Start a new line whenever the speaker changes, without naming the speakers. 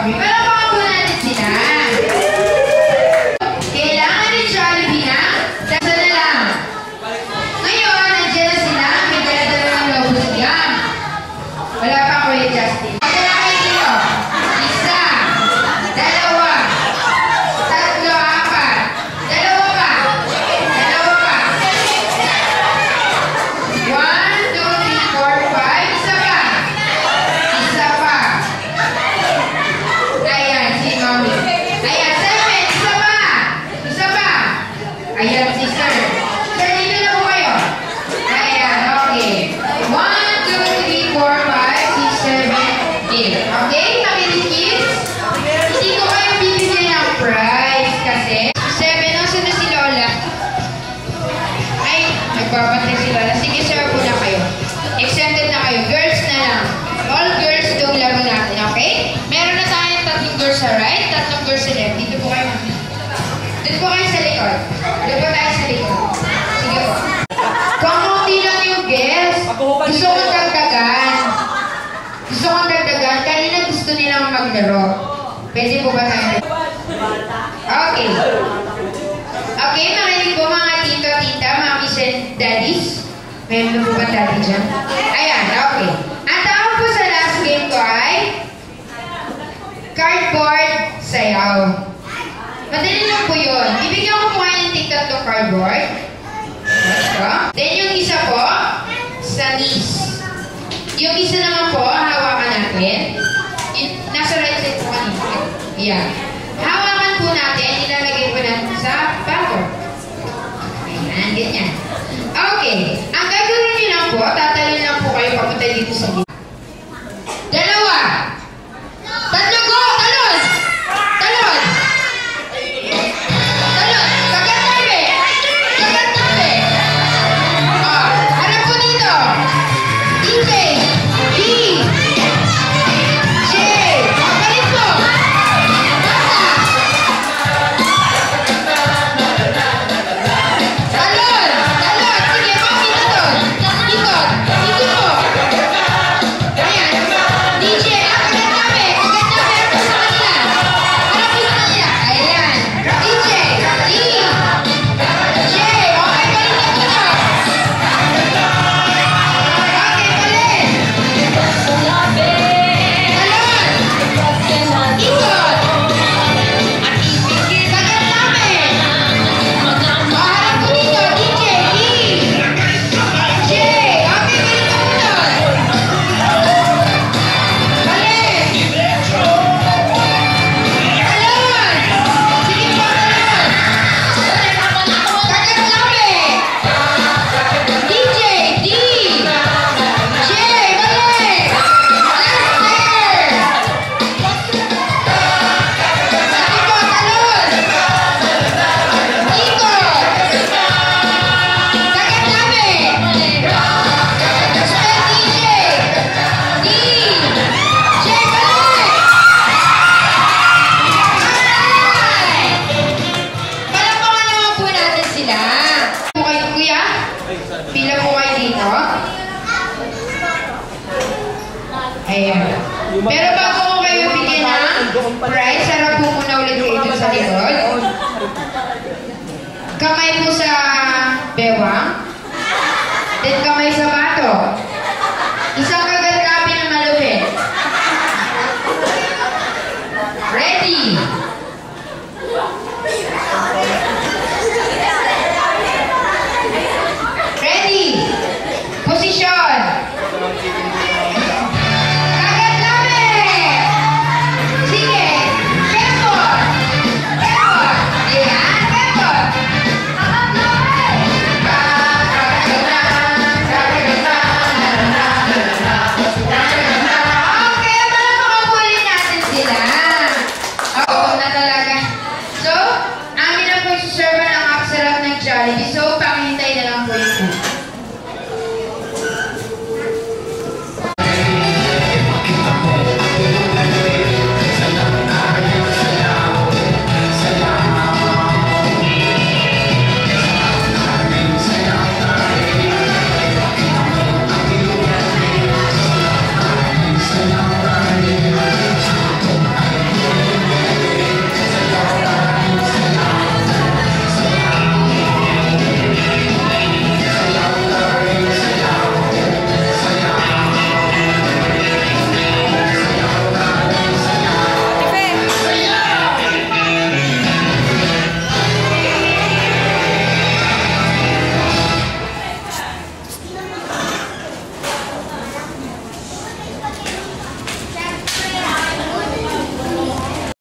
Okay, palakpakan po natin sila. Kailangan ni Jollibee na. Dasa na lang. Ngayon, nandiyan na sila. May dala-dala ng Lobos Gum. Wala pa ako yung Justin. Padala kayo dito. Isa. Dalawa. Tatlo, apat. Dalawa pa. Dalawa pa. 1, 2, 3, 4, 5. Isa pa. Isa pa. Ayan, si Mommy. Ayan, 7. Isa pa. Isa pa. Ayan, si Sir. Sir, dito na po kayo. Ayan, okay. 1, 2, 3, 4, 5, 6, 7, 8. Okay, nakinig kids? Hindi ko kayo bibigyan ng prize kasi 7, nasa na si Lola? Ay, nagbabantay si Lola. Sige, sir, po na kayo. Exempted na kayo. Girls na lang. All girls itong laro natin, okay? Meron na tayong 3 girls sa right, 3 girls sa left. Dito po kayo, mami. Dito po kayo sa likod. Dito po tayo sa likod. Sige po. Kamunti lang yung guest. Gusto kong dagdagan. Gusto kong dagdagan. Kanina gusto nilang maglaro. Pwede po ba tayo? Okay. Okay, makinig po mga tito, tita, mommies and daddies. Meron po ba daddy dyan? Ayan, okay. Ang tawag po sa last game ko ay cardboard sayaw. Madali lang po yun. Bibigyan ko po kayo ng tig-3 cardboard. Then yung isa po, sa knees. Yung isa naman po, hawakan natin. Nasa right side po kanina. Ayan. Hawakan po natin, ilalagay po natin sa bago. Ayan, ganyan. Okay. Ang gagawin nyo lang po, tatalin lang po kayo papunta dito sa gitna. 2. 3, go! Talon! Talon! Talon! Kagat tabi! Kagat tabi! Harap po dito! DJ! D! J! Papalit po! Basta! Talon! Talon! Sige, mami, talon! Ikot! Ikot po! Ayan! DJ! Kagat tabi! Kagat tabi! Harap po sa kanila! Harap po sa kanila! Ayan! DJ! D! J! Okay, balik na dito! Okay, balik! Talon! Ikot! Kagat namin! Harap po dito! DJ! D! J! Okay, balik na po doon! Balik! Talon! Sige po, talon! Kagat namin! DJ! D! J! Balik! Last year! Sige po, talon! Ikot! Kagat namin! Spell DJ! D! J! Balik! Palakpakan naman po natin sila. Po kayo, kuya? Pila po kayo dito? Ayan. Pero bago ko kayo bigyan ng prize, harap po muna ulit kayo dun sa likod. Kamay po sa bewang. Then kamay sa